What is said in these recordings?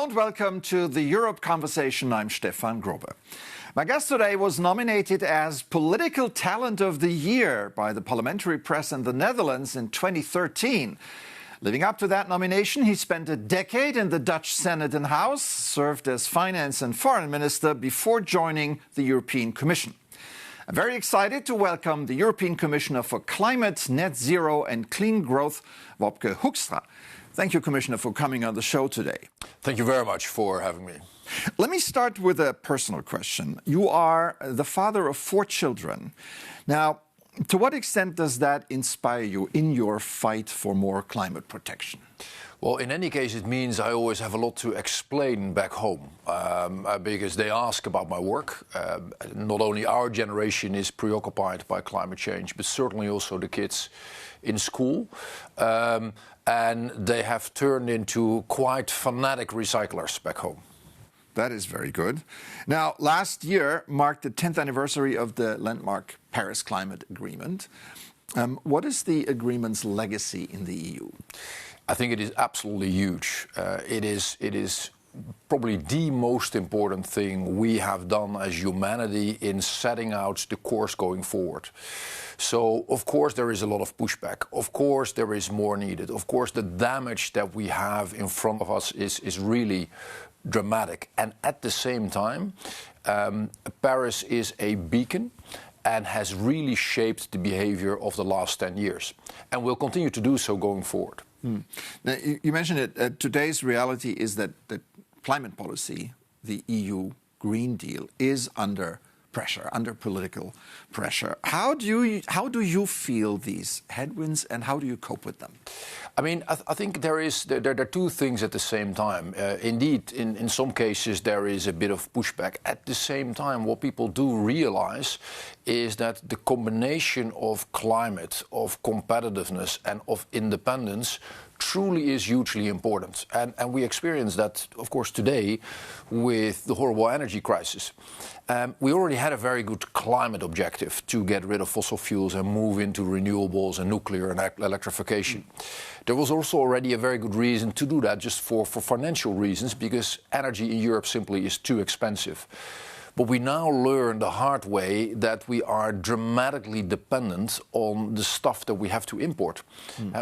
and welcome to the Europe Conversation. I'm Stefan Grobe. My guest today was nominated as Political Talent of the Year by the parliamentary press in the Netherlands in 2013. Living up to that nomination, he spent a decade in the Dutch Senate and House, served as finance and foreign minister before joining the European Commission. I'm very excited to welcome the European Commissioner for Climate, Net Zero and Clean Growth, Wopke Hukstra. Thank you, Commissioner, for coming on the show today. Thank you very much for having me. Let me start with a personal question. You are the father of 4 children. Now, to what extent does that inspire you in your fight for more climate protection? Well, in any case, it means I always have a lot to explain back home because they ask about my work. Not only our generation is preoccupied by climate change, but certainly also the kids in school. And they have turned into quite fanatic recyclers back home. That is very good. Now, last year marked the 10th anniversary of the landmark Paris Climate Agreement. What is the agreement's legacy in the EU? I think it is absolutely huge. It is probably the most important thing we have done as humanity in setting out the course going forward. So, of course, there is a lot of pushback. Of course, there is more needed. Of course, the damage that we have in front of us is really dramatic. And at the same time, Paris is a beacon and has really shaped the behavior of the last 10 years. And will continue to do so going forward. Now, you mentioned it. Today's reality is that climate policy, the EU Green Deal, is under pressure, under political pressure. How do you feel these headwinds, and how do you cope with them? I mean, I think there are 2 things at the same time. Indeed, in some cases, there is a bit of pushback. At the same time, what people do realize is that the combination of climate, of competitiveness, and of independence truly is hugely important. And we experience that, of course, today with the horrible energy crisis. We already had a very good climate objective to get rid of fossil fuels and move into renewables and nuclear and electrification. There was also already a very good reason to do that just for financial reasons, because energy in Europe simply is too expensive. But we now learn the hard way that we are dramatically dependent on the stuff that we have to import.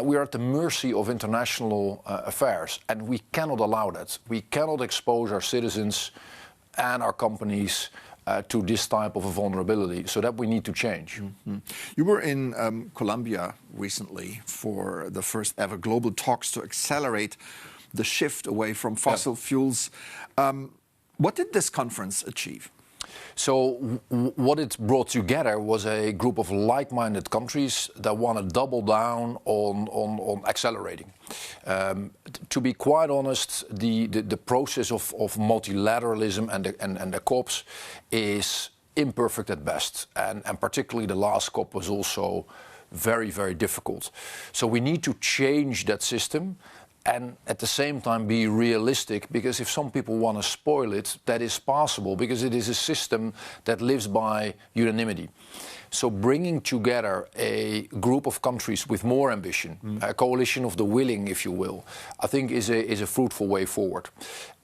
We are at the mercy of international affairs, and we cannot allow that. We cannot expose our citizens and our companies to this type of a vulnerability, so that we need to change. You were in Colombia recently for the first ever global talks to accelerate the shift away from fossil fuels. What did this conference achieve? So what it brought together was a group of like-minded countries that want to double down on accelerating. To be quite honest, the process of multilateralism and the COPs is imperfect at best, and particularly the last COP was also very, very difficult. So we need to change that system and at the same time be realistic, because if some people want to spoil it, that is possible, because it is a system that lives by unanimity. So bringing together a group of countries with more ambition, a coalition of the willing, if you will, I think is a fruitful way forward.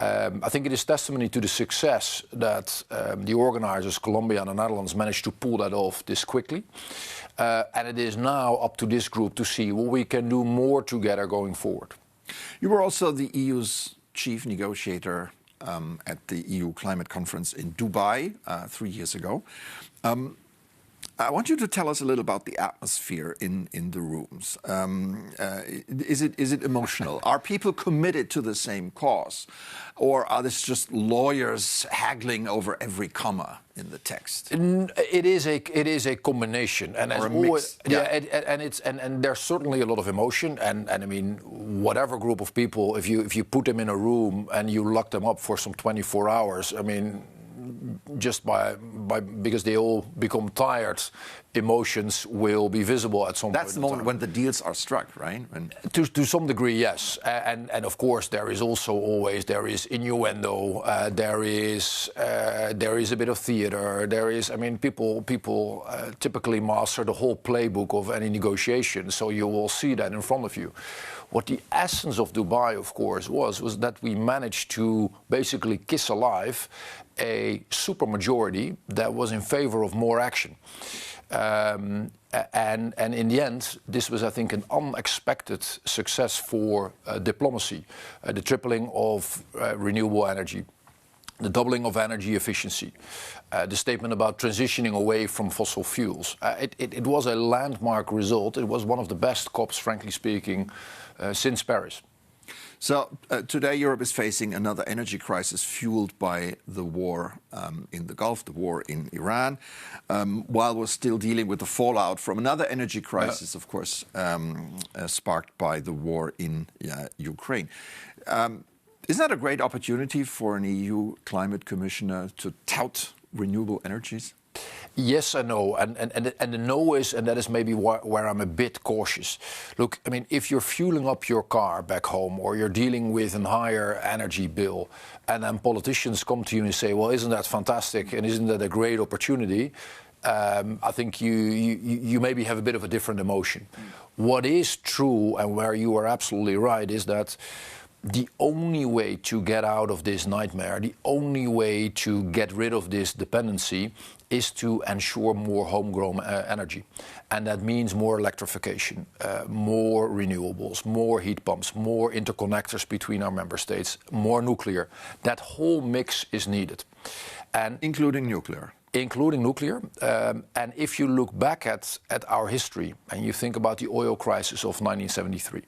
I think it is testimony to the success that the organizers, Colombia and the Netherlands, managed to pull that off this quickly. And it is now up to this group to see what we can do more together going forward. You were also the EU's chief negotiator at the EU Climate Conference in Dubai 3 years ago. I want you to tell us a little about the atmosphere in the rooms. Is it emotional? Are people committed to the same cause? Or are this just lawyers haggling over every comma in the text? It is a combination, and or a mix. And there's certainly a lot of emotion, and I mean, whatever group of people, if you put them in a room and you lock them up for some 24 hours, I mean, just because they all become tired, emotions will be visible at some point. That's the moment when the deals are struck, right? To some degree, yes. And of course, there is also always innuendo. There is a bit of theater. People typically master the whole playbook of any negotiation. So you will see that in front of you. What the essence of Dubai, of course, was that we managed to basically kiss alive a supermajority that was in favor of more action. And in the end, this was, I think, an unexpected success for diplomacy. The tripling of renewable energy, the doubling of energy efficiency, the statement about transitioning away from fossil fuels. It was a landmark result. It was one of the best COPs, frankly speaking, since Paris. So today Europe is facing another energy crisis fueled by the war in the Gulf, the war in Iran, while we're still dealing with the fallout from another energy crisis, of course, sparked by the war in Ukraine. Isn't that a great opportunity for an EU climate commissioner to tout renewable energies? Yes and no, and the no is, and that is maybe where I'm a bit cautious. Look, I mean, if you're fueling up your car back home, or you're dealing with a higher energy bill, and then politicians come to you and say, well, isn't that fantastic, and isn't that a great opportunity? I think you maybe have a bit of a different emotion. What is true, and where you are absolutely right, is that the only way to get out of this nightmare, the only way to get rid of this dependency is to ensure more homegrown energy. And that means more electrification, more renewables, more heat pumps, more interconnectors between our member states, more nuclear. That whole mix is needed. And including nuclear. Including nuclear. And if you look back at our history and you think about the oil crisis of 1973,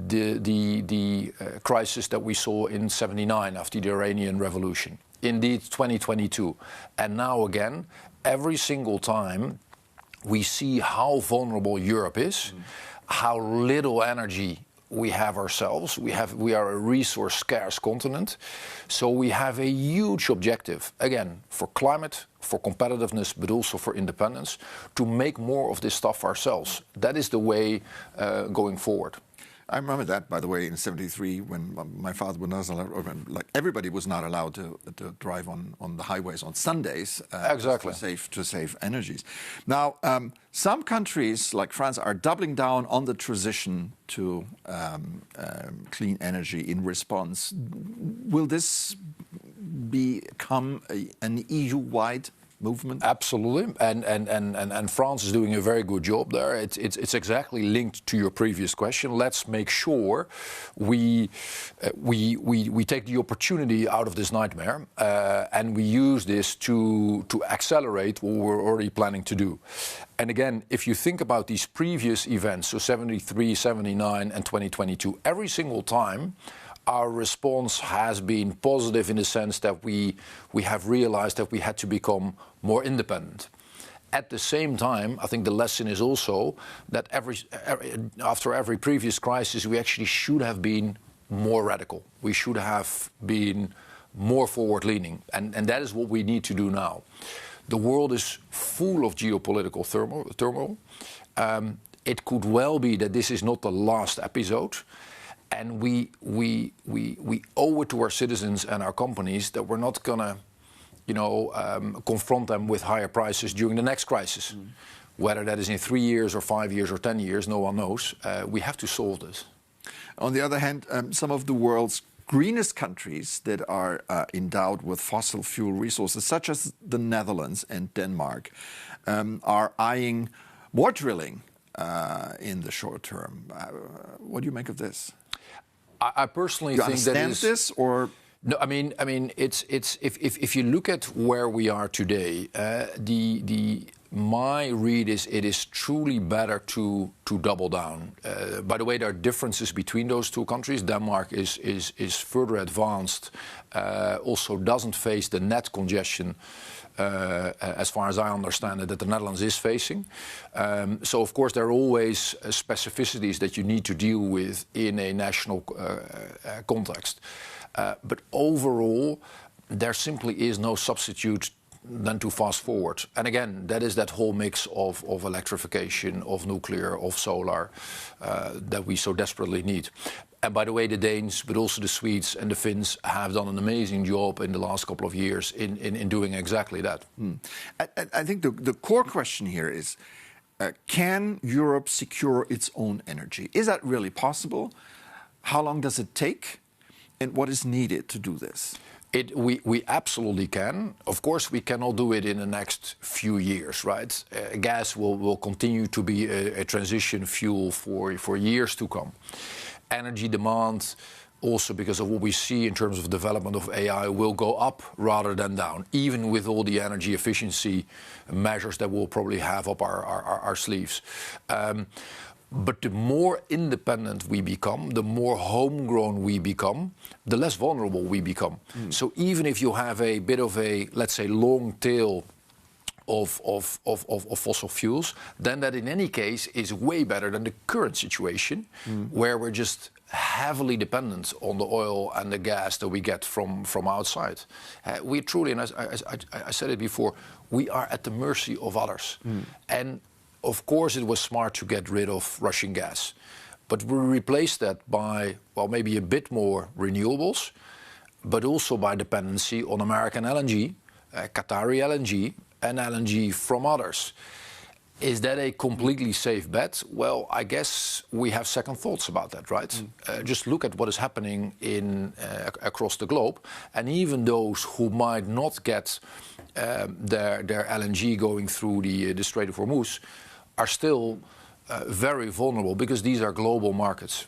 the crisis that we saw in 79 after the Iranian Revolution, indeed 2022, and now again, every single time we see how vulnerable Europe is, how little energy we have ourselves. We are a resource-scarce continent, so we have a huge objective, again, for climate, for competitiveness, but also for independence, to make more of this stuff ourselves. That is the way going forward. I remember that, by the way, in '73, when my father was not allowed, like everybody was not allowed to drive on the highways on Sundays. Exactly. To save energies. Now, some countries like France are doubling down on the transition to clean energy in response. Will this become an EU-wide movement? Absolutely, and France is doing a very good job there. It's exactly linked to your previous question. Let's make sure we take the opportunity out of this nightmare, and we use this to accelerate what we're already planning to do. And again, if you think about these previous events, so 73, 79, and 2022, every single time, our response has been positive in the sense that we have realized that we had to become more independent. At the same time, I think the lesson is also that after every previous crisis, we actually should have been more radical. We should have been more forward-leaning, and that is what we need to do now. The world is full of geopolitical turmoil. It could well be that this is not the last episode. And we owe it to our citizens and our companies that we're not gonna, confront them with higher prices during the next crisis. Whether that is in 3 years or 5 years or 10 years, no one knows. We have to solve this. On the other hand, some of the world's greenest countries that are endowed with fossil fuel resources, such as the Netherlands and Denmark, are eyeing more drilling in the short term. What do you make of this? I personally think that understand this, or no? I mean, it's if you look at where we are today, my read is it is truly better to double down. By the way, there are differences between those two countries. Denmark is further advanced, also doesn't face the net congestion. As far as I understand it, that the Netherlands is facing. So, of course, there are always specificities that you need to deal with in a national context. But overall, there simply is no substitute than to fast forward. And again, that is that whole mix of electrification, of nuclear, of solar that we so desperately need. And by the way, the Danes, but also the Swedes and the Finns have done an amazing job in the last couple of years in doing exactly that. I think the core question here is, can Europe secure its own energy? Is that really possible? How long does it take? And what is needed to do this? We absolutely can. Of course, we cannot do it in the next few years, right? Gas will continue to be a transition fuel for years to come. Energy demand, also because of what we see in terms of development of AI, will go up rather than down, even with all the energy efficiency measures that we'll probably have up our sleeves. But the more independent we become, the more homegrown we become, the less vulnerable we become. So even if you have a bit of a, let's say, long tail of fossil fuels, then that in any case is way better than the current situation, where we're just heavily dependent on the oil and the gas that we get from outside. We truly, and I said it before, we are at the mercy of others. And of course, it was smart to get rid of Russian gas, but we replaced that by, well, maybe a bit more renewables, but also by dependency on American LNG, Qatari LNG, and LNG from others. Is that a completely safe bet? Well, I guess we have second thoughts about that, right? Just look at what is happening across the globe, and even those who might not get their LNG going through the Strait of Hormuz are still very vulnerable because these are global markets.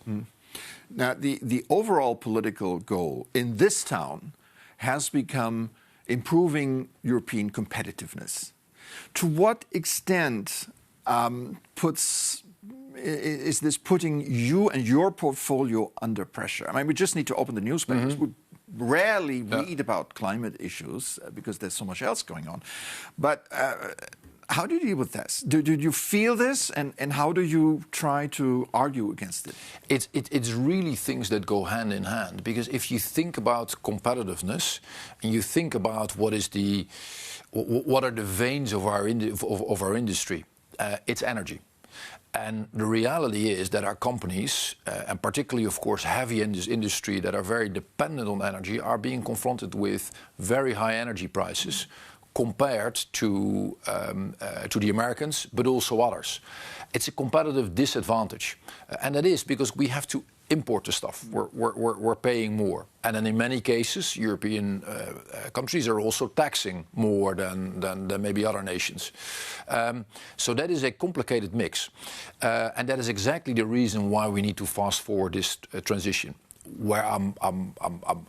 Now, the overall political goal in this town has become improving European competitiveness. To what extent is this putting you and your portfolio under pressure? I mean, we just need to open the newspapers. We rarely read about climate issues because there's so much else going on. But how do you deal with this? Do you feel this, and how do you try to argue against it? It's really things that go hand in hand, because if you think about competitiveness and you think about what are the veins of our industry, it's energy. And the reality is that our companies, and particularly, of course, heavy industry that are very dependent on energy, are being confronted with very high energy prices compared to the Americans, but also others. It's a competitive disadvantage, and that is because we have to import the stuff. We're paying more, and then in many cases, European countries are also taxing more than maybe other nations. So that is a complicated mix, and that is exactly the reason why we need to fast forward this transition. Where I'm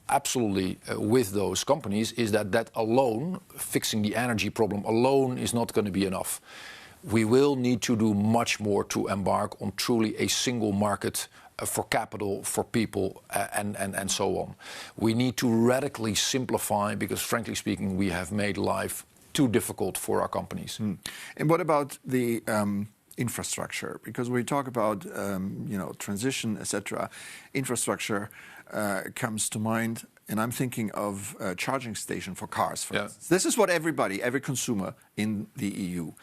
absolutely with those companies is that alone, fixing the energy problem alone, is not going to be enough. We will need to do much more to embark on truly a single market for capital, for people, and so on. We need to radically simplify because, frankly speaking, we have made life too difficult for our companies. And what about the infrastructure? Because we talk about transition, etc. Infrastructure comes to mind, and I'm thinking of a charging station for cars, for instance. This is what every consumer in the EU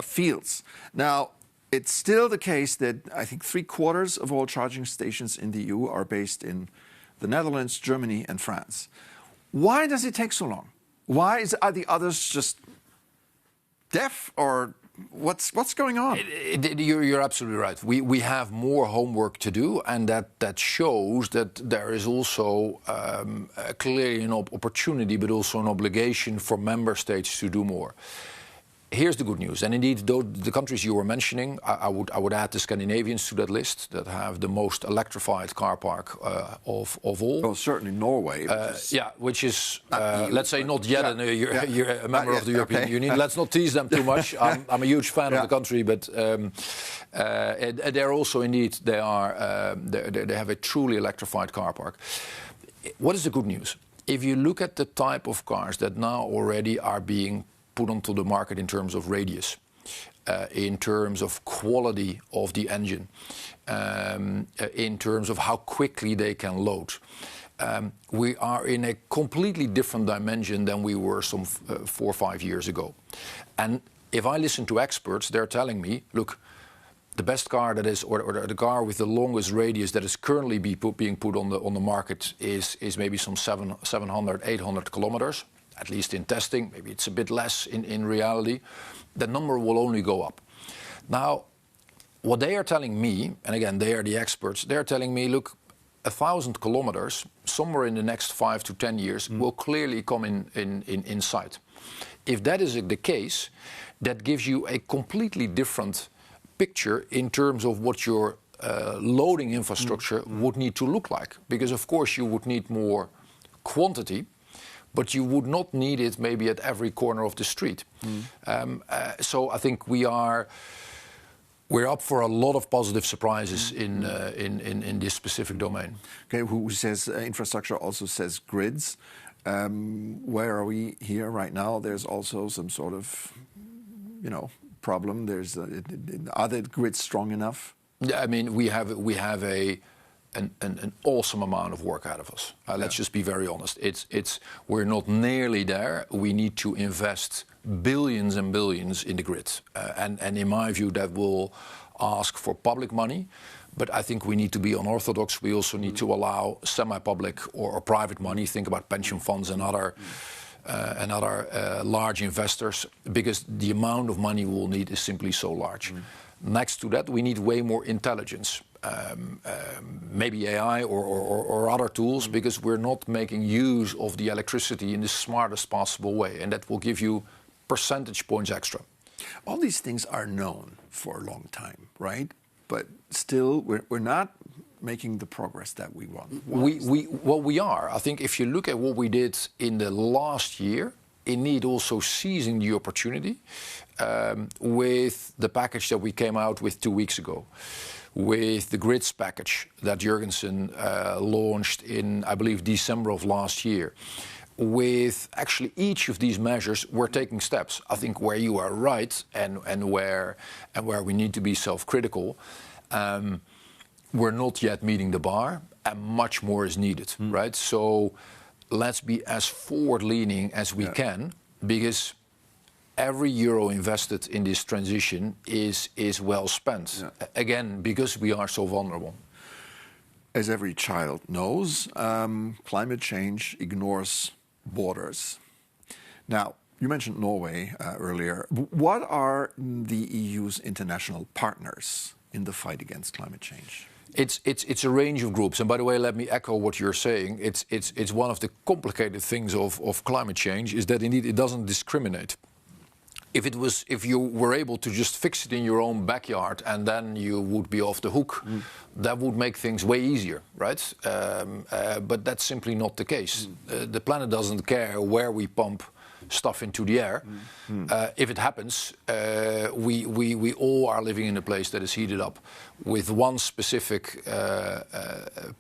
feels. Now, it's still the case that I think 3/4 of all charging stations in the EU are based in the Netherlands, Germany, and France. Why does it take so long? Are the others just deaf, or what's going on? You're absolutely right. We have more homework to do, and that shows that there is also clearly an opportunity, but also an obligation for member states to do more. Here's the good news, and indeed, the countries you were mentioning, I would add the Scandinavians to that list that have the most electrified car park of all. Well, certainly Norway. Which is let's say not yet a member of the European Union. Let's not tease them too much. I'm a huge fan of the country, but they're also indeed they have a truly electrified car park. What is the good news? If you look at the type of cars that now already are being put onto the market in terms of radius, in terms of quality of the engine, in terms of how quickly they can load, we are in a completely different dimension than we were some 4 or 5 years ago. And if I listen to experts, they're telling me, look, the best car that is, or the car with the longest radius that is currently being put on the market is maybe some 700, 800 kilometers, at least in testing. Maybe it's a bit less in reality. The number will only go up. Now, what they are telling me, and again, they are the experts, they're telling me, look, 1,000 kilometers, somewhere in the next 5 to 10 years, will clearly come in sight. If that is the case, that gives you a completely different picture in terms of what your loading infrastructure would need to look like. Because of course you would need more quantity, but you would not need it maybe at every corner of the street. So I think we're up for a lot of positive surprises in this specific domain. Okay, who says infrastructure also says grids. Where are we here right now? There's also some sort of, problem. Are the grids strong enough? Yeah, I mean, we have an awesome amount of work ahead of us. Let's just be very honest. We're not nearly there. We need to invest billions and billions in the grid, and in my view, that will ask for public money. But I think we need to be unorthodox. We also need to allow semi-public or private money. Think about pension funds and other large investors, because the amount of money we'll need is simply so large. Next to that, we need way more intelligence, maybe AI or other tools, because we're not making use of the electricity in the smartest possible way, and that will give you percentage points extra. All these things are known for a long time, right? But still, we're not making the progress that we want. We are. I think if you look at what we did in the last year, indeed also seizing the opportunity with the package that we came out with 2 weeks ago, with the grids package that Jurgensen launched in, I believe, December of last year. With actually each of these measures, we're taking steps. I think where you are right and where we need to be self-critical, we're not yet meeting the bar, and much more is needed, right? So let's be as forward-leaning as we can, because every euro invested in this transition is well spent. Again, because we are so vulnerable. As every child knows, climate change ignores borders. Now, you mentioned Norway earlier. What are the EU's international partners in the fight against climate change? It's a range of groups, and by the way, let me echo what you're saying. It's one of the complicated things of climate change is that indeed it doesn't discriminate. If you were able to just fix it in your own backyard and then you would be off the hook, that would make things way easier, right? But that's simply not the case. The planet doesn't care where we pump stuff into the air. If it happens, we all are living in a place that is heated up. With one specific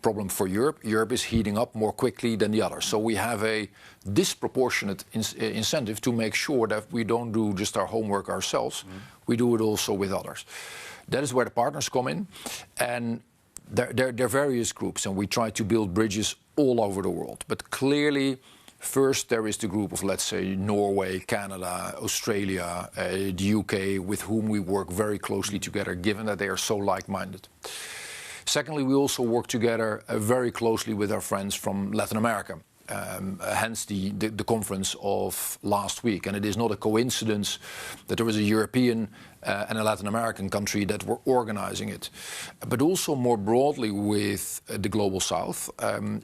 problem for Europe, Europe is heating up more quickly than the others. So we have a disproportionate incentive to make sure that we don't do just our homework ourselves, we do it also with others. That is where the partners come in, and there are various groups, and we try to build bridges all over the world. But clearly, first, there is the group of, let's say, Norway, Canada, Australia, the UK, with whom we work very closely together, given that they are so like-minded. Secondly, we also work together very closely with our friends from Latin America, hence the conference of last week. And it is not a coincidence that there was a European and a Latin American country that were organizing it. But also more broadly with the Global South.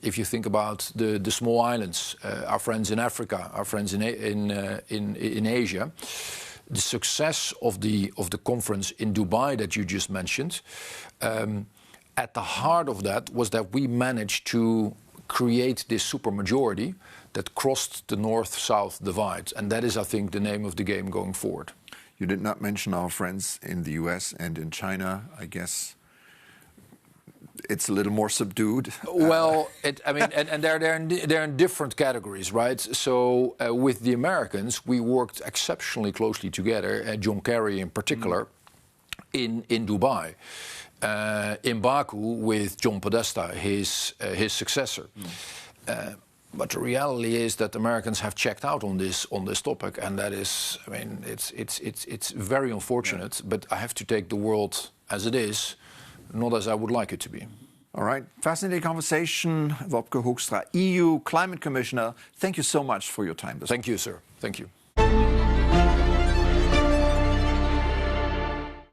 If you think about the small islands, our friends in Africa, our friends in Asia, the success of the conference in Dubai that you just mentioned, at the heart of that was that we managed to create this supermajority that crossed the north-south divide. And that is, I think, the name of the game going forward. You did not mention our friends in the US and in China. I guess it's a little more subdued. Well, they're in different categories, right? So with the Americans, we worked exceptionally closely together, John Kerry in particular, in Dubai. In Baku with John Podesta, his successor. But the reality is that Americans have checked out on this topic, and that is, I mean, it's very unfortunate. Yeah. But I have to take the world as it is, not as I would like it to be. All right, fascinating conversation. Wopke Hukstra, EU Climate Commissioner. Thank you so much for your time. Thank you, sir. Thank you.